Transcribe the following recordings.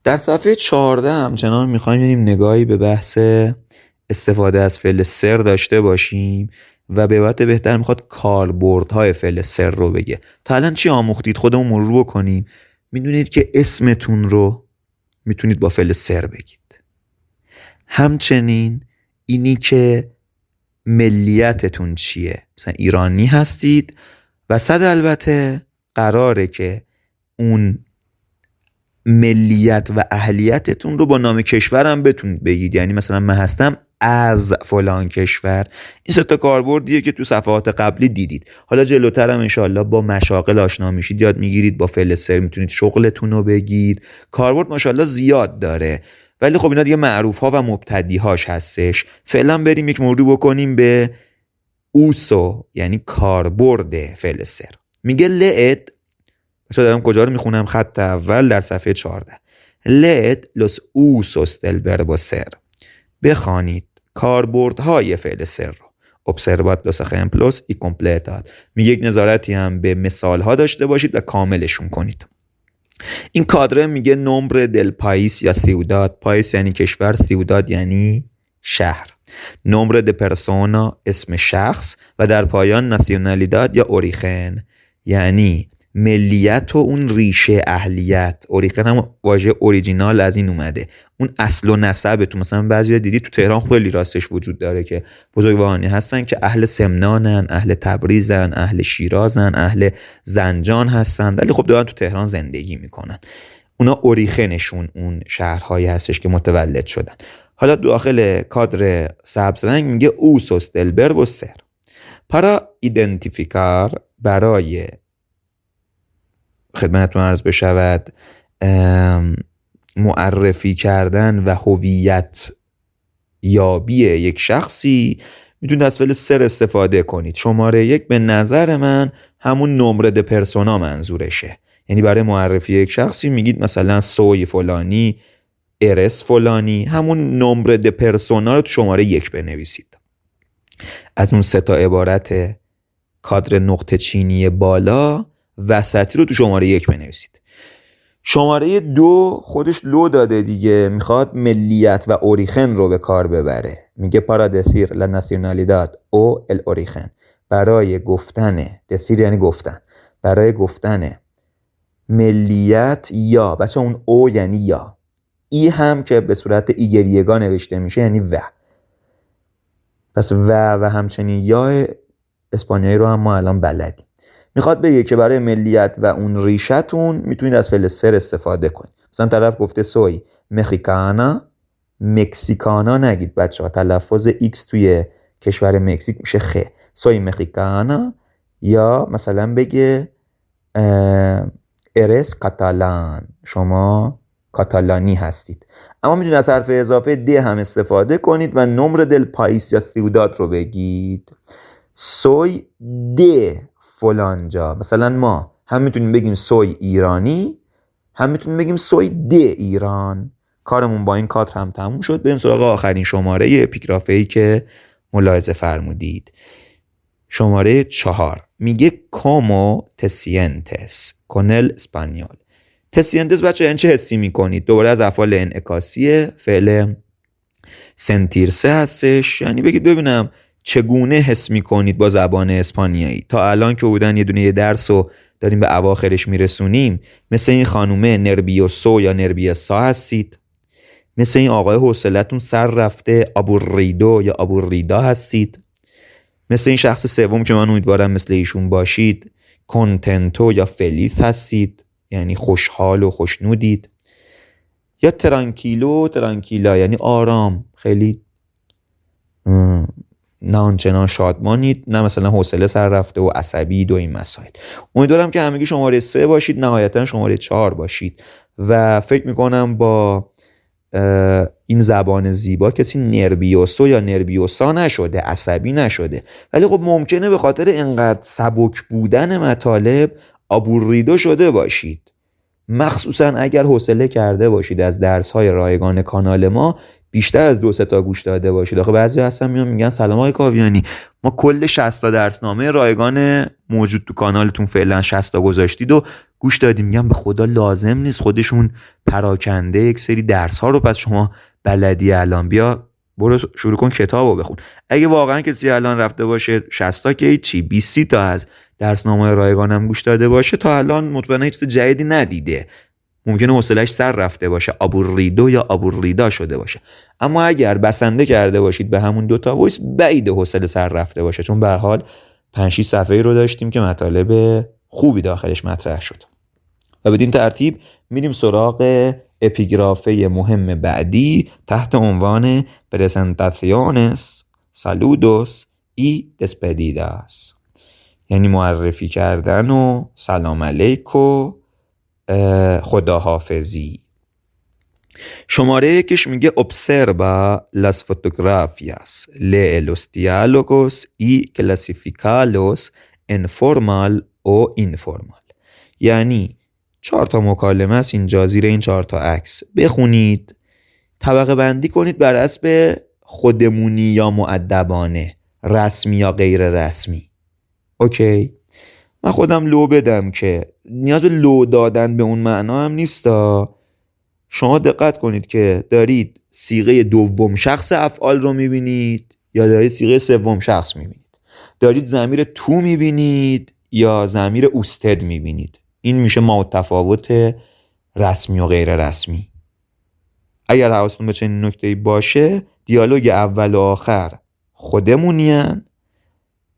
در صفحه 14 همچنان میخوایم بریم نگاهی به بحث استفاده از فعل سر داشته باشیم و به عبارت بهتر میخواد کاربردهای فعل سر رو بگه. تا الان چی آموختید؟ خودمون مرور بکنیم. میدونید که اسمتون رو میتونید با فعل سر بگید. همچنین اینی که ملیتتون چیه، مثلا ایرانی هستید و البته قراره که اون ملیت و اهلیتتون رو با نام کشورم بتونید بگید. یعنی مثلا من هستم از فلان کشور. این سه تا کاربردیه که تو صفحات قبلی دیدید. حالا جلوتر هم انشالله با مشاغل آشنا میشید، یاد میگیرید با فعل سر میتونید شغلتون رو بگید. کاربرد ماشاءالله زیاد داره، ولی خب اینا دیگه معروف ها و مبتدی هاش هستش. فعلا بریم یک موضوع بکنیم به اوسو، یعنی کاربرد فعل سر. میگه لعد، بچه‌ها دارم کجا رو میخونم؟ خط اول در صفحه 14. لعد los usos del verbo ser، بخوانید کاربردهای فعل سر رو. observad los ejemplos y completad، میگه یک نظارتی هم به مثال ها داشته باشید و کاملشون کنید. این کادره میگه nombre del país یا ciudad. پایس یعنی کشور، ciudad یعنی شهر. nombre de persona اسم شخص و در پایان nacionalidad یا origen یعنی ملیت و اون ریشه اهلیت. اوریخن هم واژه اوریجینال از این اومده، اون اصل و نسبتون. مثلا بعضیا دیدی تو تهران خیلی راستش وجود داره که بزرگوارانی هستن که اهل سمنانن، اهل تبریزن، اهل شیرازن، اهل زنجان هستن، ولی خب دارن تو تهران زندگی میکنن. اونا اوریخنشون اون شهرهایی هستش که متولد شدن. حالا داخل کادر سبز رنگ میگه usos del verbo ser para identificar، برای خدمتتون عرض بشود معرفی کردن و هویت یابی یک شخصی میتونید از فعل سر استفاده کنید. شماره 1 به نظر من همون نمره د پرسونا منظورشه. یعنی برای معرفی یک شخصی میگید مثلا سوی فلانی، ارس فلانی، همون نمره د پرسونا رو تو شماره 1 بنویسید. از اون 3 تا عبارت کادر نقطه چینی بالا وسطی رو تو شماره 1 بنویسید. شماره 2 خودش لو داده دیگه، میخواد ملیت و اوریخن رو به کار ببره. میگه para decir la nacionalidad o el origen، برای گفتن، decir یعنی گفتن، برای گفتن ملیت یا، بچه اون او یعنی یا، ای هم که به صورت ایگریگا نوشته میشه یعنی و. پس و همچنین یا اسپانیایی رو هم ما الان بلدیم. میخواد بگه که برای ملیت و اون ریشتون میتونید از فعل سر استفاده کنید. مثلا طرف گفته سوی مکسیکانا، مکسیکانا نگید بچه ها، تلفظ ایکس توی کشور مکزیک میشه خ. سوی مکسیکانا، یا مثلا بگه ارس کاتالان، شما کاتالانی هستید. اما میتونید از حرف اضافه د هم استفاده کنید و نمره دل پاییس یا سیوداد رو بگید. سوی د فلانجا، مثلا ما هم میتونیم بگیم سوی ایرانی، هم میتونیم بگیم سوی د ایران. کارمون با این کادر هم تموم شد. بریم سراغ آخرین شماره اپیگرافی که ملاحظه فرمودید. شماره 4 میگه como te sientes con el español. te sientes بچه این چه حسی میکنید؟ دوباره از افعال انعکاسیه، فعل سنتیرسه هستش، یعنی بگید ببینم چگونه حس میکنید با زبان اسپانیایی. تا الان که بودن یه درس رو داریم به اواخرش میرسونیم. مثل این خانومه نربیوسو یا نربیسا هستید؟ مثل این آقای حوصلتون سر رفته ابوریدو یا ابوریدا هستید؟ مثل این شخص سوم که من امیدوارم مثل ایشون باشید کنتنتو یا فلیس هستید؟ یعنی خوشحال و خوشنودید؟ یا ترانکیلا یعنی آرام، خیلی نه آنچنان شادمانید، نه مثلا حوصله سر رفته و عصبید و این مسائل. امیدوارم که همگی شماره 3 باشید، نهایتا شماره 4 باشید و فکر میکنم با این زبان زیبا کسی نربیوسو یا نربیوسا نشده، عصبی نشده. ولی خب ممکنه به خاطر اینقدر سبک بودن مطالب ابوریدو شده باشید، مخصوصا اگر حوصله کرده باشید از درس‌های رایگان کانال ما بیشتر از 2-3 تا گوش داده باشید. آخه بعضی هستن میگن سلام آقای کاویانی، ما کل 60 تا درسنامه رایگان موجود تو کانالتون فعلا 60 تا گذاشتید و گوش دادیم میگم به خدا لازم نیست، خودشون پراکنده یک سری درس ها رو، پس شما بلدی الان بیا برو شروع کن کتابو بخون. اگه واقعا کسی الان رفته باشه 60 تا که چی 20 تا از درسنامه رایگانم گوش داده باشه تا الان مطمئنا هیچ چیز جدیدی ندیده، ممکنه حوصله‌اش سر رفته باشه، آبوریدو یا آبوریدا شده باشه. اما اگر بسنده کرده باشید به همون دوتا وایس بعید حوصله سر رفته باشه، چون به هر حال 5-6 صفحه‌ای رو داشتیم که مطالب خوبی داخلش مطرح شد. و بدین ترتیب میریم سراغ اپیگرافه مهم بعدی تحت عنوان presentaciones, saludos y despedidas، یعنی معرفی کردن و سلام علیک و خداحافظی. شماره یکش میگه observa las fotografías, lee los diálogos y clasificalos en formal o informal. یعنی 4 تا مکالمه است اینجا، زیر این 4 تا عکس بخونید، طبقه بندی کنید بر حسب خودمونی یا مؤدبانه، رسمی یا غیر رسمی. اوکی؟ من خودم لو بدم که نیاز به لو دادن به اون معنا هم نیستا. شما دقت کنید که دارید صیغه دوم شخص افعال رو میبینید یا دارید صیغه سوم شخص میبینید، دارید ضمیر تو میبینید یا ضمیر اوستد میبینید. این میشه ما تفاوت رسمی و غیر رسمی. اگر حواستون به چنین نکته‌ای باشه، دیالوگ اول و آخر خودمونین،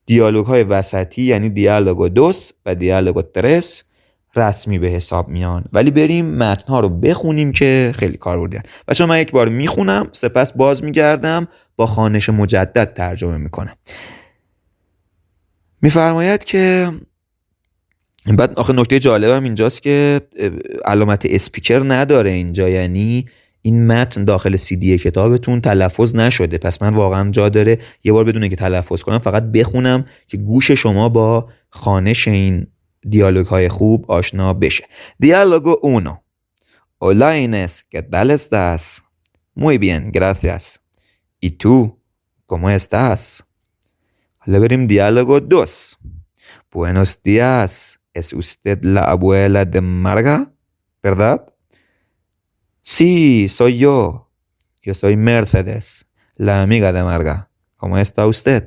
دیالوگ های وسطی یعنی دیالوگو دوس و دیالوگو ترس رسمی به حساب میان. ولی بریم متن ها رو بخونیم که خیلی کار بردن. بچه‌ها من یک بار میخونم سپس باز میگردم با خوانش مجدد ترجمه میکنم. میفرماید که بعد آخه نکته جالبم اینجاست که علامت اسپیکر نداره اینجا، یعنی این متن داخل CD کتابتون تلفظ نشده، پس من واقعا جا داره یه بار بدون که تلفظ کنم فقط بخونم که گوش شما با خوانش این دیالوگ های خوب آشنا بشه. Diálogo 1. Hola Inés, ¿qué tal estás? Muy bien, gracias. ¿Y tú? ¿Cómo estás? حالا بریم Diálogo 2. Buenos días. ¿Es usted la abuela de Marga? ¿Verdad? Sí, soy yo. Yo soy Mercedes, la amiga de Marga. ¿Cómo está usted?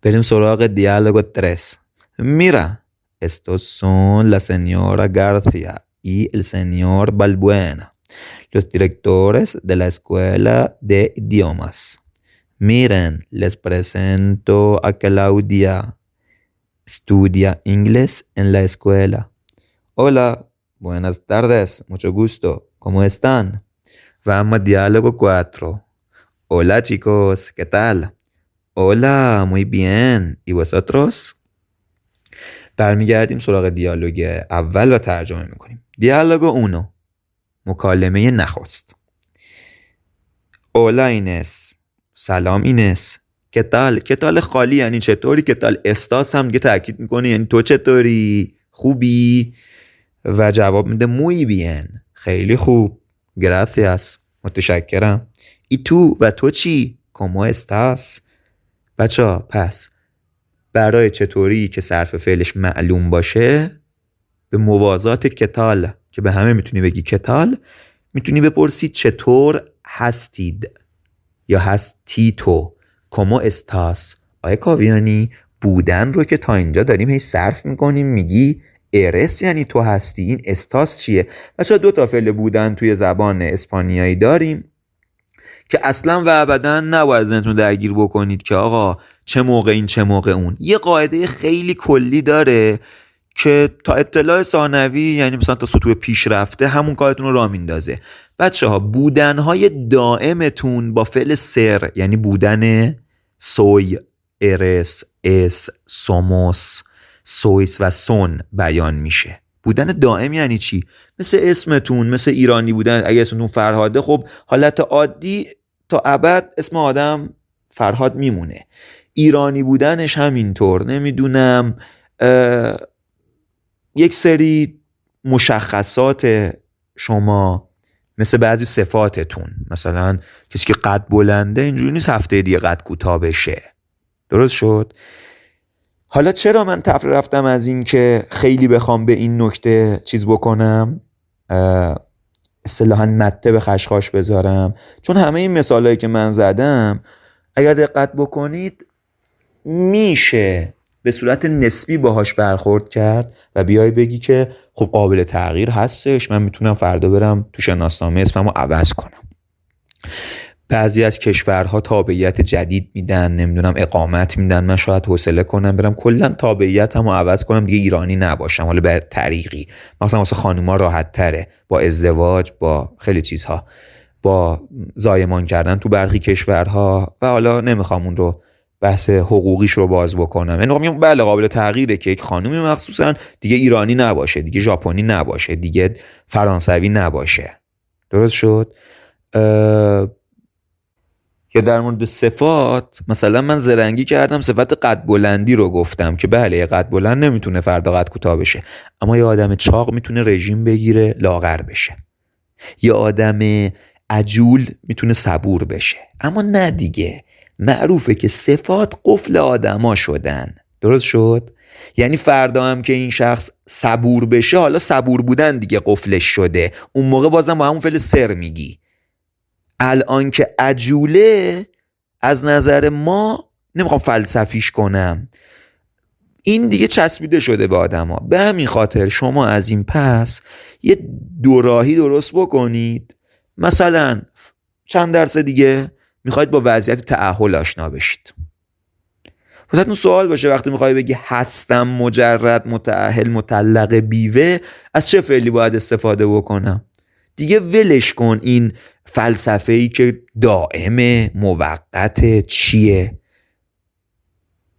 بریم سراغ Diálogo 3. Mira, estos son la señora García y el señor Balbuena, los directores de la escuela de idiomas. Miren, les presento a Claudia. Estudia inglés en la escuela. Hola, buenas tardes, mucho gusto. ¿Cómo están? Vamos a diálogo 4. Hola chicos, ¿qué tal? Hola, muy bien. ¿Y vosotros? برمیگردیم سراغ دیالوگ اول و ترجمه میکنیم. دیالوگ 1. مکالمه نخست. Hola Inés. سلام اینس. کتال، کتال خالی یعنی چطوری، کتال استاس هم دیگه تاکید میکنه یعنی تو چطوری، خوبی؟ و جواب میده muy bien، خیلی خوب. gracias، متشکرم. y tú، و تو چی؟ como estás. بچه پس برای چطوری که صرف فعلش معلوم باشه به موازات کتال که به همه میتونی بگی کتال، میتونی بپرسی چطور هستید یا هستی تو. como estás. آیا کاویانی بودن رو که تا اینجا داریم هی صرف میکنیم میگی ارس یعنی تو هستی، این استاس چیه؟ بچه 2 تا فعل بودن توی زبان اسپانیایی داریم که اصلا و ابدا نباید ذهنتون درگیر بکنید که آقا چه موقع این چه موقع اون. یه قاعده خیلی کلی داره که تا اطلاع ثانوی یعنی مثلا تا سطوح پیشرفته همون کارتون رو راه میندازه. بچه‌ها بودن‌های دائمتون با فعل سر یعنی بودن سوی، ارس، اس، سوموس، سویس و سون بیان میشه. بودن دائم یعنی چی؟ مثل اسمتون، مثل ایرانی بودن. اگه اسمتون فرهاده خب حالت عادی تا ابد اسم آدم فرهاد میمونه. ایرانی بودنش همینطور. نمیدونم یک سری مشخصات شما مثل بعضی صفاتتون، مثلا کسی که قد بلنده اینجوری نیست هفته دیگه قد کوتاه بشه. درست شد؟ حالا چرا من تفره رفتم از این که خیلی بخوام به این نکته چیز بکنم، اصطلاحاً مته به خشخاش بذارم؟ چون همه این مثالایی که من زدم اگر دقت بکنید میشه به صورت نسبی باهاش برخورد کرد و بیای بگی که خب قابل تغییر هستش، من میتونم فردا برم تو شناسنامه اسممو عوض کنم. بعضی از کشورها تابعیت جدید میدن، نمیدونم اقامت میدن، من شاید حوصله کنم برم کلا تابعیتمو عوض کنم دیگه ایرانی نباشم، حالا به طریقی مثلا واسه خانوما راحت تره با ازدواج، با خیلی چیزها، با زایمان کردن تو برخی کشورها، و حالا نمیخوام اون رو بحث حقوقیش رو باز بکنم. یعنی میگم بله قابل تغییره که یک خانومی مخصوصا دیگه ایرانی نباشه، دیگه ژاپنی نباشه، دیگه فرانسوی نباشه. درست شد؟ یا در مورد صفات، مثلا من زرنگی کردم صفت قد بلندی رو گفتم که بله قد بلند نمیتونه فردا قد کوتاه بشه، اما یه آدم چاق میتونه رژیم بگیره لاغر بشه، یه آدم عجول میتونه صبور بشه. اما نه دیگه، معروفه که صفات قفل آدما شدن. درست شد؟ یعنی فردا هم که این شخص صبور بشه، حالا صبور بودن دیگه قفلش شده، اون موقع بازم با همون فعل سر میگی. الان که عجوله از نظر ما، نمیخوام فلسفیش کنم، این دیگه چسبیده شده به آدم ها. به همین خاطر شما از این پس یه دوراهی درست بکنید. مثلا چند درصد دیگه میخواید با وضعیت تأهل آشنا بشید. واسهتون سوال باشه وقتی میخوای بگی هستم مجرد متأهل مطلق بیوه، از چه فعلی باید استفاده بکنم؟ دیگه ولش کن این فلسفه‌ای که دائمه، موقته، چیه.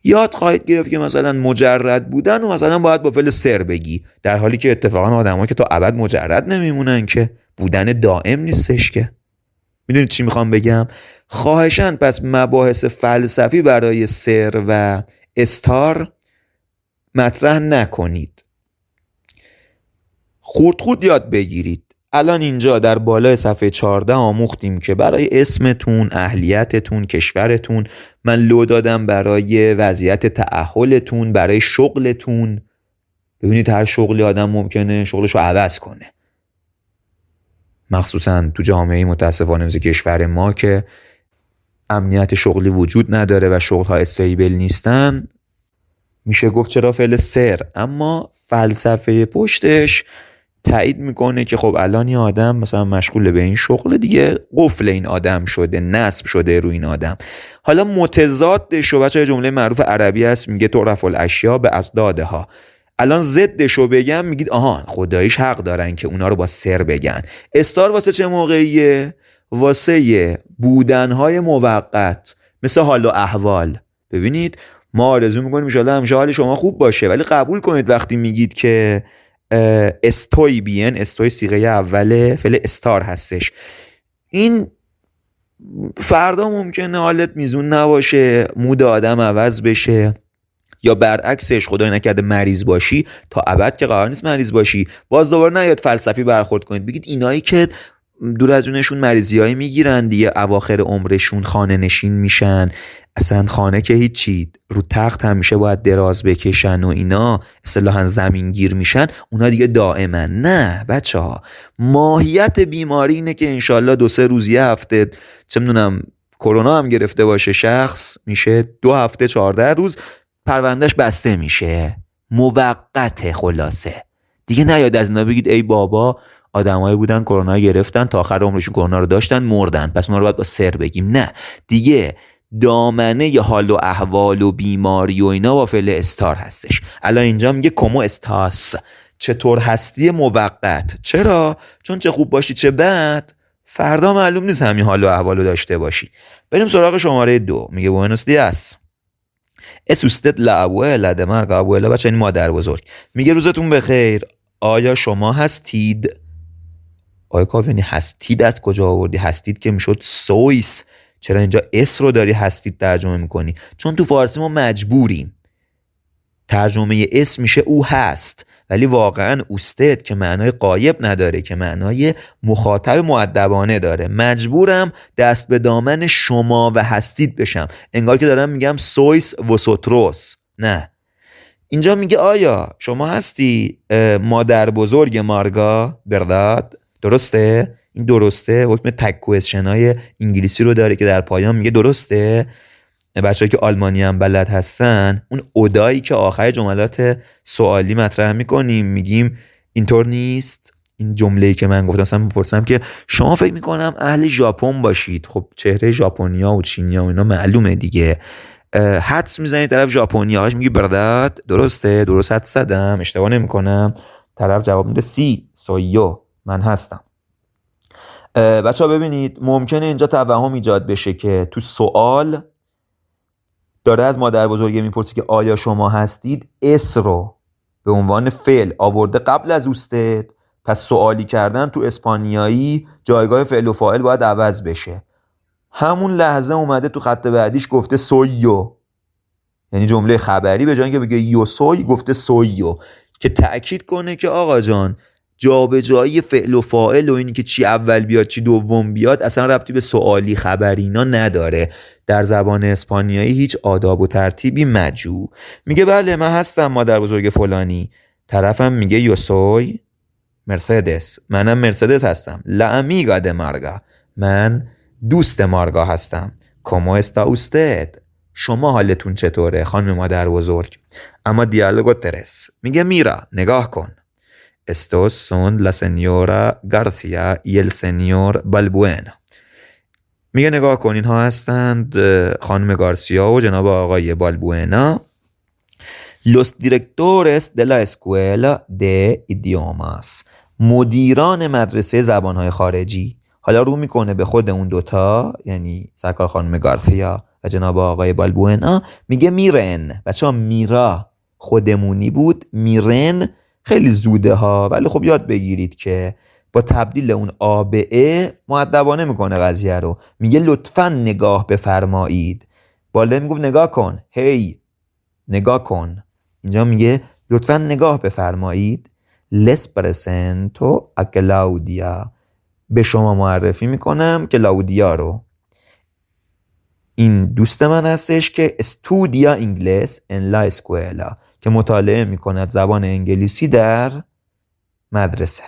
یاد خواهید گرفت که مثلا مجرد بودن و مثلا باید با فعل سر بگی، در حالی که اتفاقا آدم‌ها که تا ابد مجرد نمیمونن، که بودن دائم نیستش. که میدونید چی میخوام بگم؟ خواهشاً پس مباحث فلسفی برای سر و استار مطرح نکنید، خورد یاد بگیرید. الان اینجا در بالای صفحه 14 آموختیم که برای اسمتون، اهلیتتون، کشورتون، من لو دادم برای وضعیت تأهلتون، برای شغلتون. ببینید هر شغلی آدم ممکنه شغلشو عوض کنه، مخصوصا تو جامعه متاسفانه مثل کشور ما که امنیت شغلی وجود نداره و شغلها استیبل نیستن. میشه گفت چرا فعل سر، اما فلسفه پشتش تایید میکنه که خب الان یه آدم مثلا مشغول به این شغل دیگه، قفل این آدم شده، نصب شده روی این آدم. حالا متضادش و بچه جمله معروف عربی هست میگه تعرف الاشیاء باضدادها. الان ضدشو بگم میگید آها خداییش حق دارن که اونا رو با سر بگن. استار واسه چه موقعیه؟ واسه بودنهای موقت، مثل حال و احوال. ببینید ما آرزو میکنیم ان شاءالله همیشه حال شما خوب باشه، ولی قبول کنید وقتی میگید که استوی بین، استوی صیغه اوله فعل استار هستش، این فردا ممکنه حالت میزون نباشه، مود آدم عوض بشه، یا برعکسش خدای نکرده مریض باشی، تا ابد که قرار نیست مریض باشی. باز دوباره نیاد فلسفی برخورد کنید بگید اینایی که دور از جونشون مریضیایی میگیرن دیگه اواخر عمرشون خانه نشین میشن، اصلا خانه که هیچی، رو تخت همیشه باید دراز بکشن و اینا، اصطلاحاً زمین گیر میشن، اونا دیگه دائما. نه بچه ها، ماهیت بیماری اینه که انشالله 2-3 روز، یه هفته، چه میدونم کرونا هم گرفته باشه شخص، میشه 2 هفته 14 روز پروندهش بسته میشه، موقته. خلاصه دیگه نیاد از اینا بگید ای بابا آدمایی بودن کرونا گرفتن تا آخر عمرشون کرونا رو داشتن مردن، پس اونا رو باید با سر بگیم. نه دیگه، دامنه ی حال و احوال و بیماری و اینا با فعل استار هستش. الان اینجا میگه کمو استاس، چطور هستی موقت. چرا؟ چون چه خوب باشی چه بد فردا معلوم نیست همین حال و احوال رو داشته باشی. بریم سراغ شماره 2. میگه بوئنوس دیاس اس usted la abuela de marca abuela. بچه این مادر بزرگ. میگه روزتون بخیر. آیا شما هستید؟ آیا کاویانی هستید از کجا آوردی؟ هستید که میشد سویس، چرا اینجا اس رو داری هستید ترجمه میکنی؟ چون تو فارسی ما مجبوریم، ترجمه اس میشه او هست، ولی واقعا اوستد که معنای غایب نداره، که معنای مخاطب مؤدبانه داره. مجبورم دست به دامن شما و هستید بشم، انگار که دارم میگم سویس و سوتروس. نه، اینجا میگه آیا شما هستی مادر بزرگ مارگا برداد؟ درسته؟ این درسته حکم تک کوئسشنای انگلیسی رو داره که در پایان میگه درسته. بچه‌ها که آلمانی هم بلد هستن اون اودایی که آخر جملات سوالی مطرح میکنیم میگیم اینطور نیست. این جمله‌ای که من گفتم مثلا میپرسم که شما فکر میکنم اهل ژاپن باشید، خب چهره ژاپنیا و چینیا و اینا معلومه دیگه، حدس میزنید طرف ژاپنیاش میگه برداد؟ درسته؟ درست حدس زدم؟ اشتباه نمیکنم؟ طرف جواب میده سی سویو من هستم. بچه ها ببینید ممکنه اینجا توهم ایجاد بشه که تو سوال داره از مادر بزرگه میپرسه که آیا شما هستید، اس رو به عنوان فعل آورده قبل از اوستد، پس سوالی کردن تو اسپانیایی جایگاه فعل و فاعل باید عوض بشه. همون لحظه اومده تو خط بعدیش گفته سویو، یعنی جمله خبری به جای اینکه بگه یو سوی گفته سویو، که تأکید کنه که آقا جان جابجایی فعل و فاعل و اینی که چی اول بیاد چی دوم بیاد اصلا ربطی به سوالی خبری اینا نداره. در زبان اسپانیایی هیچ آداب و ترتیبی مجو. میگه بله من هستم مادر بزرگ فلانی. طرفم میگه یو سوی مرسدس، منم مرسدس هستم. لا امیگا د مارگا، من دوست مارگا هستم. کامو استا اوستد، شما حالتون چطوره خانم مادر بزرگ؟ اما دیالوگو ترس میگه میرا نگاه کن. Estos son la señora García y el señor Balbuena. میگه نگاه کن اینها هستند خانم گارسیا و جناب آقای بالبوئنا. Los directores de la escuela de idiomas، مدیران مدرسه زبانهای خارجی. حالا رو میکنه به خود اون دوتا، یعنی سرکار خانم گارسیا و جناب آقای بالبوئنا. میگه میرن. بچه ها میرا خودمونی بود، میرن خیلی زوده ها، ولی خب یاد بگیرید که با تبدیل اون آ به ا مؤدبانه میکنه قضیه رو. میگه لطفاً نگاه بفرمایید. بالا میگفت نگاه کن، هی نگاه کن. اینجا میگه لطفاً نگاه بفرمایید. les presento a Claudia، به شما معرفی میکنم کلاودیا رو. این دوست من هستش که estudia inglés en la escuela، که مطالعه میکند زبان انگلیسی در مدرسه.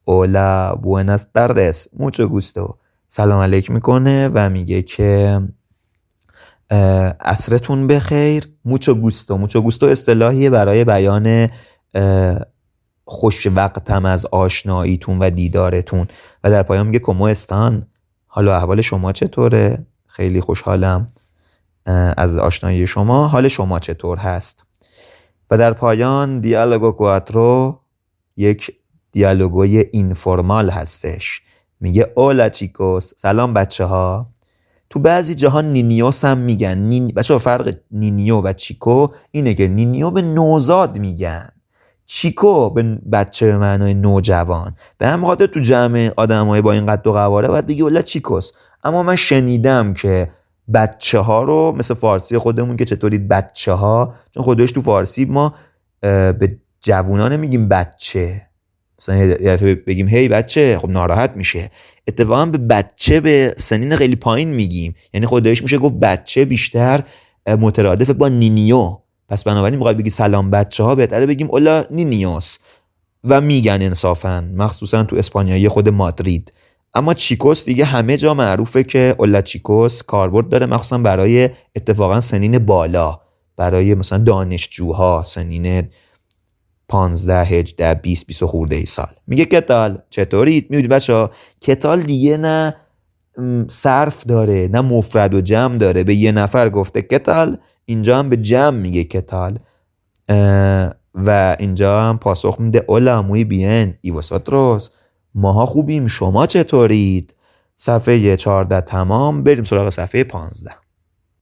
Hola buenas tardes mucho gusto، سلام علیک میکنه و میگه که عصرتون بخیر. mucho gusto اصطلاحیه برای بیان خوش وقتم از آشناییتون و دیدارتون. و در پایان میگه کمو استان، حال و احوال شما چطوره؟ خیلی خوشحالم از آشنایی شما، حال شما چطور هست؟ و در پایان دیالوگو کواترو یک دیالوگوی اینفورمال هستش. میگه اولا چیکوس، سلام بچه ها. تو بعضی جاها نینیوس هم میگن. بچه ها فرق نینیو و چیکو اینه که نینیو به نوزاد میگن، چیکو به بچه به معنای نوجوان. به هم خاطر تو جمع آدم های با این قد و قواره باید بگی اولا چیکوس. اما من شنیدم که بچه ها رو مثل فارسی خودمون که چطورید بچه ها، چون خودش تو فارسی ما به جوونا نمیگیم بچه، مثلا بگیم هی بچه خب ناراحت میشه. اتفاقا به بچه به سنین خیلی پایین میگیم، یعنی خودش میشه گفت بچه بیشتر مترادف با نینیو. پس بنابراین موقع بگی سلام بچه ها بهتره بگیم اولا نینیوس. و میگن انصافا مخصوصا تو اسپانیایی خود مادرید. اما چیکوس دیگه همه جا معروفه که اولا چیکوس کاربرد داره، مخصوصا برای اتفاقا سنین بالا، برای مثلا دانشجوها سنین 15 18 20 20 خورده ای سال. میگه کتال چطورید؟ میبینید بچه‌ها کتال دیگه نه صرف داره نه مفرد و جمع داره. به یه نفر گفته کتال، اینجا هم به جمع میگه کتال. و اینجا هم پاسخ میده اولا موی بین ای واساتروس، ماها خوبیم شما چطورید؟ صفحه 14 تمام. بریم سراغ صفحه 15.